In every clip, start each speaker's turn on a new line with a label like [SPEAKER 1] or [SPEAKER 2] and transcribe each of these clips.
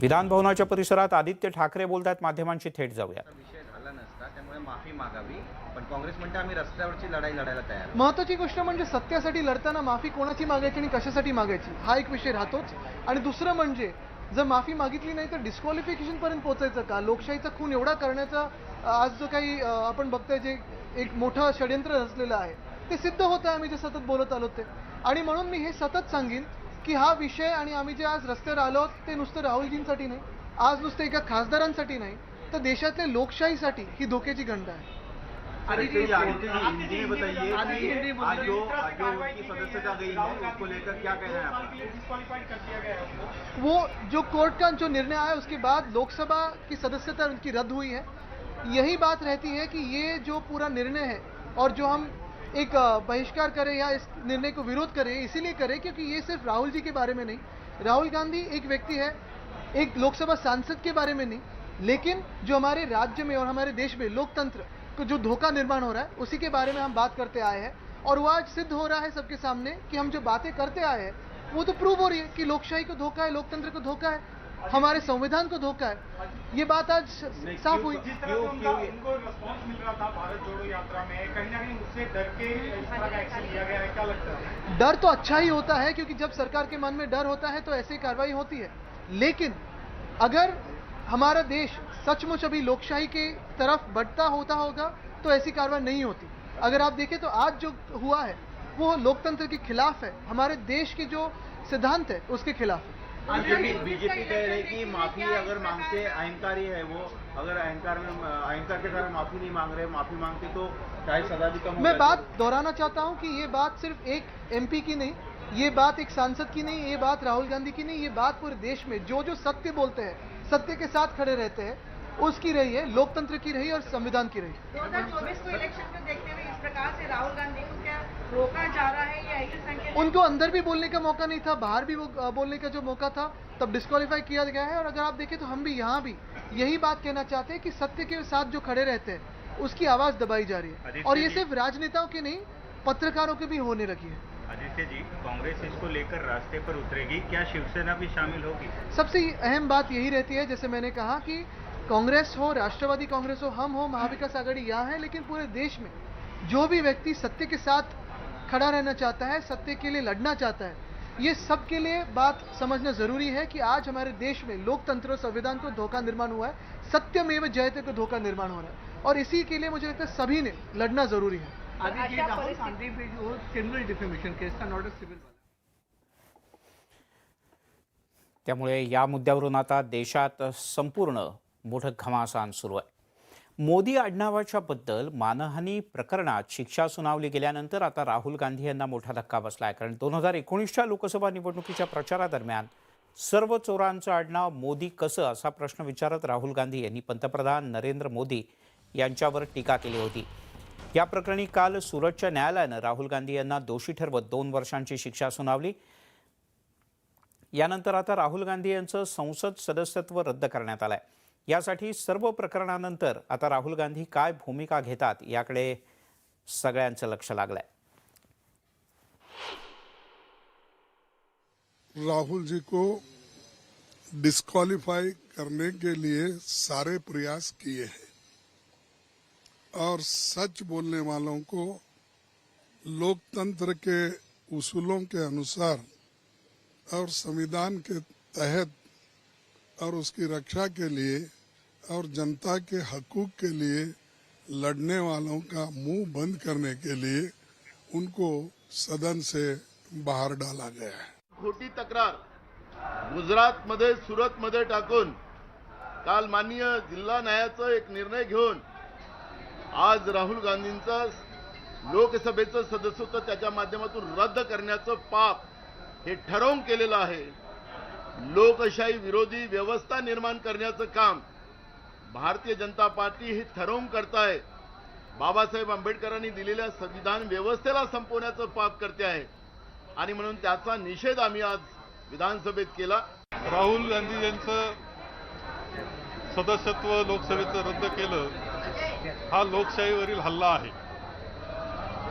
[SPEAKER 1] विधान भवनाच्या परिसरात आदित्य ठाकरे बोलतात, माध्यमांशी थेट जाऊया।
[SPEAKER 2] विषय झाला नसता, त्यामुळे माफी मागावी, पण काँग्रेस म्हणते आम्ही रस्त्यावरची लढाई लढायला तयार आहोत।
[SPEAKER 3] महत्त्वाची गोष्ट म्हणजे सत्यासाठी लढताना माफी कोणाची मागायची आणि कशासाठी मागायची हा एक विषय राहतोच। आणि दुसरं म्हणजे जर माफी मागितली नाही तर डिस्क्वालिफिकेशन पर्यंत पोहोचायचं का? लोकशाहीचा खून एवढा करण्याचा आज जो काही आपण बघतोय जे एक मोठं षड्यंत्र रचलेलं आहे ते सिद्ध होतं आहे, आम्ही जे सतत बोलत आलो ते। आणि म्हणून मी हे सतत सांगेन की हा विषय आणि आम्ही जे आज रस्त्यावर आलो ते नुसतं राहुलजींसाठी नाही, आज नुसतं एका खासदारांसाठी नाही, तर देशातल्या लोकशाहीसाठी ही धोक्याची घंटा आहे।
[SPEAKER 4] आदित्य जी हिंदी में बताइए कि आज जो उनकी सदस्यता गई है उसको लेकर क्या कहना है आपका?
[SPEAKER 3] वो जो कोर्ट का जो निर्णय आया उसके बाद लोकसभा की सदस्यता उनकी रद्द हुई है। यही बात रहती है कि ये जो पूरा निर्णय है और जो हम एक बहिष्कार करें या इस निर्णय को विरोध करें, इसीलिए करें क्योंकि ये सिर्फ राहुल जी के बारे में नहीं, राहुल गांधी एक व्यक्ति है, एक लोकसभा सांसद के बारे में नहीं, लेकिन जो हमारे राज्य में और हमारे देश में लोकतंत्र को जो धोखा निर्माण हो रहा है उसी के बारे में हम बात करते आए हैं। और वो आज सिद्ध हो रहा है सबके सामने कि हम जो बातें करते आए हैं वो तो प्रूव हो रही है कि लोकशाही को धोखा है, लोकतंत्र को धोखा है, हमारे संविधान को धोखा है। ये बात आज साफ हुई।
[SPEAKER 5] जिस तरह उनको रिस्पॉन्स मिल रहा था भारत जोड़ो यात्रा में, कहीं ना कहीं उससे डर के इस तरह का एक्शन लिया गया है, क्या लगता है?
[SPEAKER 3] डर तो अच्छा ही होता है क्योंकि जब सरकार के मन में डर होता है तो ऐसी कार्रवाई होती है। लेकिन अगर हमारा देश सचमुच अभी लोकशाही की तरफ बढ़ता होता होगा तो ऐसी कार्रवाई नहीं होती। अगर आप देखें तो आज जो हुआ है वो लोकतंत्र के खिलाफ है, हमारे देश के जो सिद्धांत है उसके खिलाफ है।
[SPEAKER 4] बीजेपी कह रही कि माफी अगर मांगते अहंकारी है वो, अगर अहंकार के कारण माफी नहीं मांग रहे, माफी मांगते तो शायद सजा भी कम हो।
[SPEAKER 3] मैं बात दोहराना चाहता हूं कि ये बात सिर्फ एक एमपी की नहीं, ये बात एक सांसद की नहीं, ये बात राहुल गांधी की नहीं, ये बात पूरे देश में जो जो सत्य बोलते हैं, सत्य के साथ खड़े रहते हैं, उसकी रही है, लोकतंत्र की रही और संविधान की रही।
[SPEAKER 6] 2024 को इलेक्शन को देखते हुए इस प्रकार से राहुल गांधी को क्या रोका जा रहा है या ऐसे संकेत?
[SPEAKER 3] उनको अंदर भी बोलने का मौका नहीं था, बाहर भी वो बोलने का जो मौका था तब डिस्क्वालीफाई किया गया है। और अगर आप देखें तो हम भी यहाँ भी यही बात कहना चाहते हैं कि सत्य के साथ जो खड़े रहते हैं उसकी आवाज दबाई जा रही है। और ये सिर्फ राजनेताओं की नहीं, पत्रकारों की भी होने लगी है।
[SPEAKER 7] आदित्य जी, कांग्रेस इसको लेकर रास्ते पर उतरेगी, क्या शिवसेना भी शामिल होगी?
[SPEAKER 3] सबसे अहम बात यही रहती है, जैसे मैंने कहा कि कांग्रेस हो, राष्ट्रवादी कांग्रेस हो, हम हो, महाविकास आघाड़ी यहाँ है, लेकिन पूरे देश में जो भी व्यक्ति सत्य के साथ खड़ा रहना चाहता है, सत्य के लिए लड़ना चाहता है, ये सबके लिए बात समझना जरूरी है कि आज हमारे देश में लोकतंत्र और संविधान को धोखा निर्माण हुआ है, सत्यमेव जयते को धोखा निर्माण हो रहा है, और इसी के लिए मुझे लगता है सभी ने लड़ना जरूरी है।
[SPEAKER 1] त्यामुळे या मुद्द्यावरून आता देशात संपूर्ण मोठं घमासान सुरू आहे। मोदी आडनावाच्या बद्दल मानहानी प्रकरणात शिक्षा सुनावली गेल्यानंतर आता राहुल गांधी यांना मोठा धक्का बसलाय। कारण 2019च्या लोकसभा निवडणुकीच्या प्रचारादरम्यान सर्व चोरांचं आडनाव मोदी कसं असा प्रश्न विचारत राहुल गांधी यांनी पंतप्रधान नरेंद्र मोदी यांच्यावर टीका केली होती। या प्रकरणी काल सुरतच्या न्यायालयानं राहुल गांधी यांना दोषी ठरवत 2 वर्षांची शिक्षा सुनावली। यानंतर आता राहुल गांधी यांचं संसद सदस्यत्व रद्द करण्यात आलंय। यासाठी सर्व प्रकरणानंतर आता राहुल गांधी काय भूमिका घेतात याकडे सगळ्यांचं लक्ष लागलंय।
[SPEAKER 8] राहुल जी को डिस्क्वालीफाई करने के लिए सारे प्रयास किए हैं और सच बोलने वालों को लोकतंत्र के उसूलों के अनुसार और संविधान के तहत और उसकी रक्षा के लिए और जनता के हकूक के लिए लड़ने वालों का मुंह बंद करने के लिए उनको सदन से बाहर डाला गया है।
[SPEAKER 9] खोटी तक्रार गुजरातमध्ये सुरतमध्ये टाकून काल माननीय जिल्हा न्यायालयाचा एक निर्णय घेऊन आज राहुल गांधींचा लोकसभेचं सदस्यत्व त्याच्या माध्यमातून रद्द करण्याचं पाप हे ठरवून केलेलं आहे। लोकशाही विरोधी व्यवस्था निर्माण करण्याचं काम भारतीय जनता पार्टी हे ठरवून करताय। बाबासाहेब आंबेडकरांनी दिलेल्या संविधान व्यवस्थेला संपवण्याचं पाप करते आहे आणि म्हणून त्याचा निषेध आम्ही आज विधानसभेत केला।
[SPEAKER 10] राहुल गांधी यांचं सदस्यत्व लोकसभेचं रद्द केलं हा लोकशाहीवरील हल्ला आहे।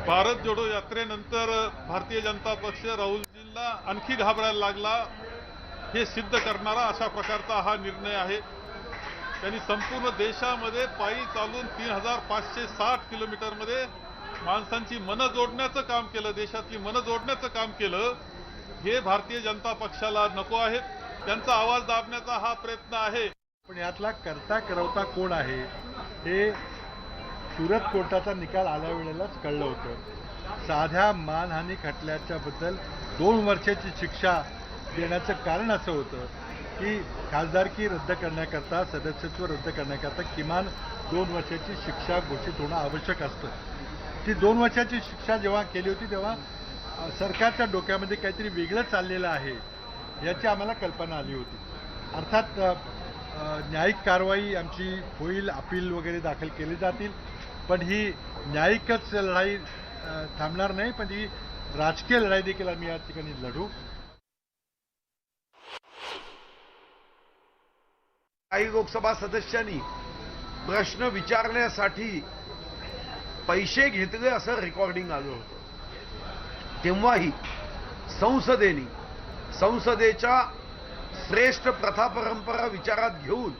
[SPEAKER 10] भारत जोडो यात्रेनंतर भारतीय जनता पक्ष राहुलजींना आणखी घाबरायला लागला हे सिद्ध करणारा अशा प्रकारचा हा निर्णय आहे. त्यांनी संपूर्ण देशामध्ये पायी चालून 3560 किलोमीटरमध्ये माणसांची मनं जोडण्याचं काम केलं, देशातली मनं जोडण्याचं काम केलं. हे भारतीय जनता पक्षाला नको आहेत. त्यांचा आवाज दाबण्याचा हा प्रयत्न आहे.
[SPEAKER 5] पण यातला करता करवता कोण आहे हे सुरत कोर्टाचा निकाल आल्या वेळेलाच कळलं होतं. साध्या मानहानी खटल्याच्या बद्दल 2 वर्षाची शिक्षा देण्याचं कारण असं होतं की खासदारकी रद्द करण्याकरता, सदस्यत्व रद्द करण्याकरता किमान 2 वर्षाची शिक्षा घोषित होणं आवश्यक असतं. ती 2 वर्षाची शिक्षा जेव्हा केली होती तेव्हा सरकारच्या डोक्यामध्ये काहीतरी वेगळं चाललेलं आहे याची आम्हाला कल्पना आली होती. अर्थात न्यायिक कारवाई आमची होईल, अपील वगैरे दाखल केले जातील, पण ही न्यायिकच लढाई थांबणार नाही, पण ही राजकीय लढाई देखील आम्ही या ठिकाणी लढू.
[SPEAKER 9] काही लोकसभा सदस्यांनी प्रश्न विचारण्यासाठी पैसे घेतले असं रेकॉर्डिंग आलं होतं. तेव्हाही संसदेच्या श्रेष्ठ प्रथा परंपरा विचारात घेऊन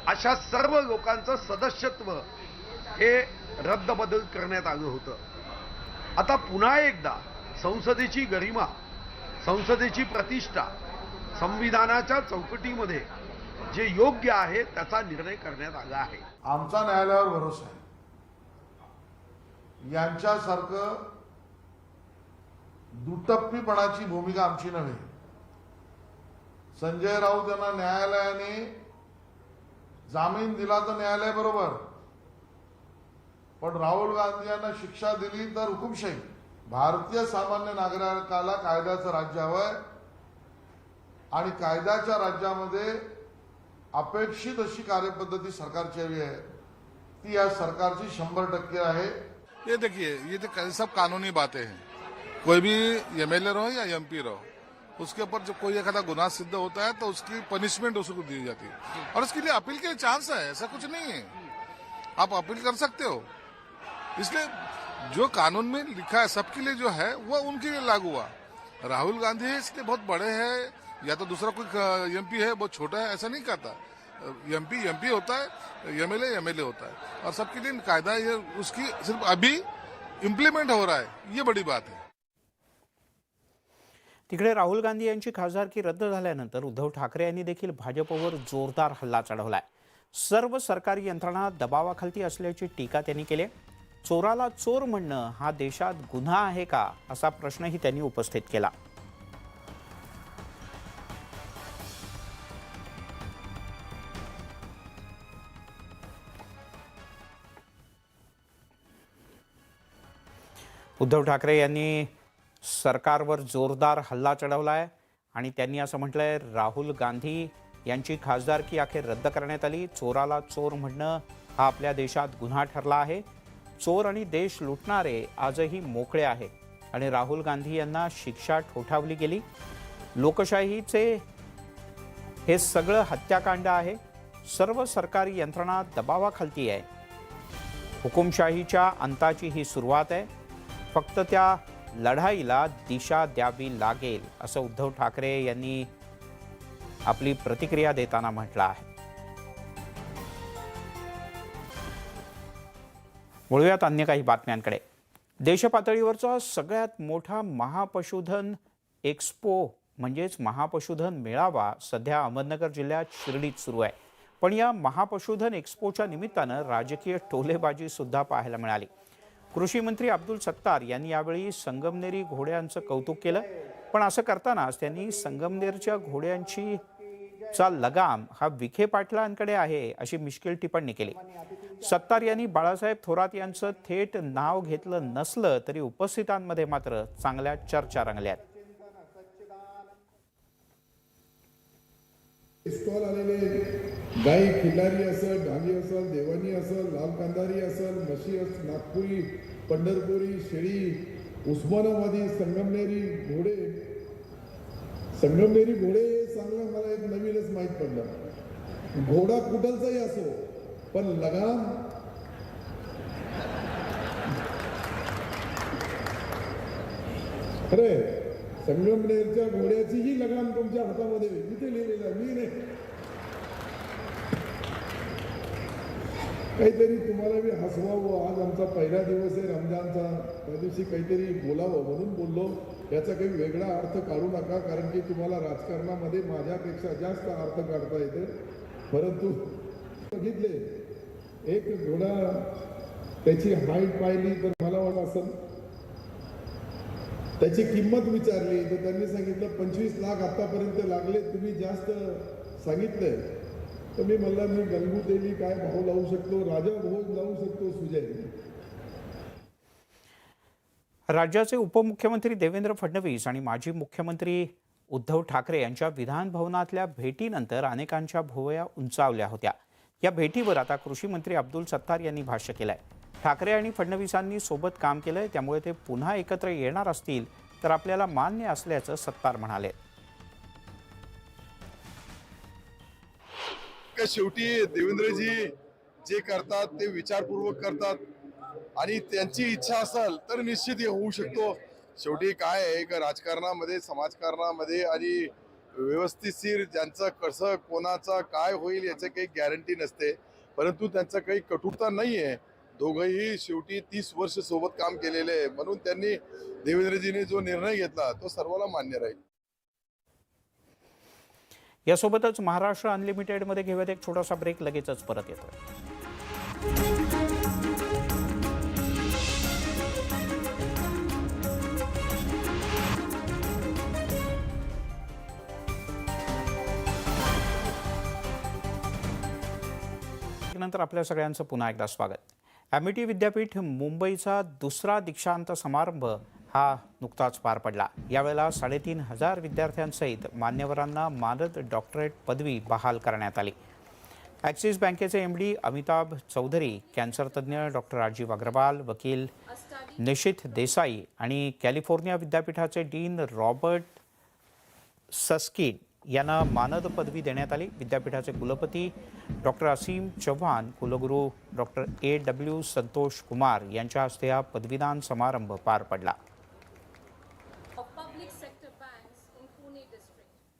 [SPEAKER 9] अशा सर्व लोकांचं सदस्यत्व हे रद्दबदल करण्यात आलं होतं. आता पुन्हा एकदा संसदेची गरिमा, संसदेची प्रतिष्ठा, संविधानाच्या चौकटीमध्ये जे योग्य आहे त्याचा निर्णय करण्यात आला आहे.
[SPEAKER 8] आमचा न्यायालयावर भरोसा आहे. यांच्यासारखं दुटप्पीपणाची भूमिका आमची नव्हे. संजय राऊत यांना न्यायालयाने जामीन दिला तर न्यायालय बरोबर, पण राहुल गांधी यांना शिक्षा दिली तर हुकुमशाही. भारतीय सामान्य नागरिकाला कायद्याचं राज्य हवंय आणि कायद्याच्या राज्यामध्ये अपेक्षित अशी कार्यपद्धती सरकारची हवी आहे. ती या सरकारची 100% आहे.
[SPEAKER 11] ये देखिए, ये तो सब कानूनी बातें हैं. कोई भी एमएलए रहो या एमपी रहो, उसके ऊपर जब कोई एक आधा गुनाह सिद्ध होता है तो उसकी पनिशमेंट उसको दी जाती है और उसके लिए अपील के चांस है. ऐसा कुछ नहीं है, आप अपील कर सकते हो. इसलिए जो कानून में लिखा है सबके लिए जो है वो उनके लिए लागू हुआ. राहुल गांधी इसके बहुत बड़े हैं या तो दूसरा कोई एमपी है बहुत छोटा है, ऐसा नहीं कहता. एमपी होता है, एमएलए होता है और सबके लिए कायदा ये उसकी सिर्फ अभी इम्प्लीमेंट हो रहा है, ये बड़ी बात है.
[SPEAKER 1] तिकडे राहुल गांधी यांची खासदारकी रद्द झाल्यानंतर उद्धव ठाकरे यांनी देखील भाजपवर जोरदार हल्ला चढवलाय. सर्व सरकारी यंत्रणा दबावाखाली असल्याची टीका त्यांनी केली. चोराला चोर म्हणणं हा देशात गुन्हा आहे का, असा प्रश्नही त्यांनी उपस्थित केला. उद्धव ठाकरे यांनी सरकारवर जोरदार हल्ला चढवलाय आणि त्यांनी असं म्हटलंय, राहुल गांधी यांची खासदारकी अखेर रद्द करण्यात आली. चोराला चोर म्हणणं हा आपल्या देशात गुन्हा ठरला आहे. चोर आणि देश लुटणारे आजही मोकळे आहेत आणि राहुल गांधी यांना शिक्षा ठोठावली गेली. लोकशाहीचे हे सगळं हत्याकांड आहे. सर्व सरकारी यंत्रणा दबावाखाली आहे. हुकुमशाहीच्या अंताची ही सुरुवात आहे. फक्त त्या लढाईला दिशा द्यावी लागेल, असं उद्धव ठाकरे यांनी आपली प्रतिक्रिया देताना म्हटलं आहे. वळूयात अन्य काही बातम्यांकडे. देशपातळीवरचा सगळ्यात मोठा महापशुधन एक्स्पो म्हणजेच महापशुधन मेळावा सध्या अहमदनगर जिल्ह्यात शिर्डीत सुरू आहे. पण या महापशुधन एक्स्पोच्या निमित्तानं राजकीय टोलेबाजी सुद्धा पाहायला मिळाली. कृषी मंत्री अब्दुल सत्तार यांनी यावेळी संगमनेरी घोड्यांचं कौतुक केलं, पण असं करतानाच त्यांनी संगमनेरच्या घोड्यांची चा लगाम हा विखे पाटलांकडे आहे अशी मिश्किल टिप्पणी केली. सत्तार यांनी बाळासाहेब थोरात यांचं थेट नाव घेतलं नसलं तरी उपस्थितांमध्ये मात्र चांगल्या चर्चा रंगल्यात.
[SPEAKER 8] स्टॉल आलेले गाई खिल्लारी असेल, डांगी असेल, देवानी असेल, लाल कांदारी असेल, म्हशी असेल, नागपुरी, पंढरपुरी, शेळी, उस्मानाबादी, संगमनेरी घोडे चांगलं मला एक नवीनच माहीत पडलं. घोडा कुठलचाही असो पण लगाम खरे
[SPEAKER 12] संगमनेरच्या घोड्याचीही लगाम तुमच्या हातामध्ये होईल. इथे लिहिलेलं आहे, मी नाही. काहीतरी तुम्हाला मी हसवावं, आज आमचा पहिला दिवस आहे रमजानचा, त्या दिवशी काहीतरी बोलावं म्हणून बोललो. याचा काही वेगळा अर्थ काढू नका, कारण की तुम्हाला राजकारणामध्ये माझ्यापेक्षा जास्त अर्थ काढता येते. परंतु बघितले एक घोडा, त्याची हाईट पाहिली तर मला वाटत असेल, त्याची किंमत विचारली तर त्यांनी सांगितलं 25 लाख आतापर्यंत लागले, तुम्ही जास्त सांगितलंय. तर मी म्हणलं मी गंगू देवी काय भाव लावू शकतो, राजा भाऊ लावू शकतो सुजय.
[SPEAKER 1] राज्याचे उपमुख्यमंत्री देवेंद्र फडणवीस आणि माजी मुख्यमंत्री उद्धव ठाकरे यांच्या विधान भवनातल्या भेटीनंतर अनेकांच्या भुवया उंचावल्या होत्या. या भेटीवर आता कृषी मंत्री अब्दुल सत्तार यांनी भाष्य केलंय. ठाकरे आणि फडणवीसांनी सोबत काम केलंय, त्यामुळे ते पुन्हा एकत्र येणार असतील तर आपल्याला मान्य असल्याचं सत्तार म्हणाले.
[SPEAKER 12] शेवटी देवेंद्रजी जे करतात ते विचारपूर्वक करतात आणि त्यांची इच्छा असेल तर निश्चित होऊ शकतो. शेवटी काय आहे का राजकारणामध्ये, समाजकारणामध्ये आणि व्यवस्थितशीर ज्यांचं कसं कोणाचा काय होईल याचं काही गॅरंटी नसते, परंतु त्यांचं काही कटुता नाही आहे. दोघंही शेवटी 30 वर्ष सोबत काम केलेले आहे, म्हणून त्यांनी देवेंद्रजीने जो निर्णय घेतला तो सर्वांना मान्य राहील.
[SPEAKER 1] यासोबतच महाराष्ट्र अनलिमिटेडमध्ये घेऊयात एक छोटासा ब्रेक, लगेचच परत येतो. नंतर आपल्या सगळ्यांचं पुन्हा एकदा स्वागत. ॲमिटी विद्यापीठ मुंबईचा दुसरा दीक्षांत समारंभ हा नुकताच पार पडला. यावेळेला 3,500 विद्यार्थ्यांसहित मान्यवरांना मानद डॉक्टरेट पदवी बहाल करण्यात आली. ॲक्सिस बँकेचे MD अमिताभ चौधरी, कॅन्सर तज्ज्ञ डॉक्टर राजीव अग्रवाल, वकील निशिथ देसाई आणि कॅलिफोर्निया विद्यापीठाचे डीन रॉबर्ट सस्किन यांना मानद पदवी देण्यात आली. विद्यापीठाचे कुलपती डॉक्टर असीम चव्हाण, कुलगुरू डॉक्टर AW संतोष कुमार यांच्या हस्ते हा पदवीदान समारंभ पार पडला.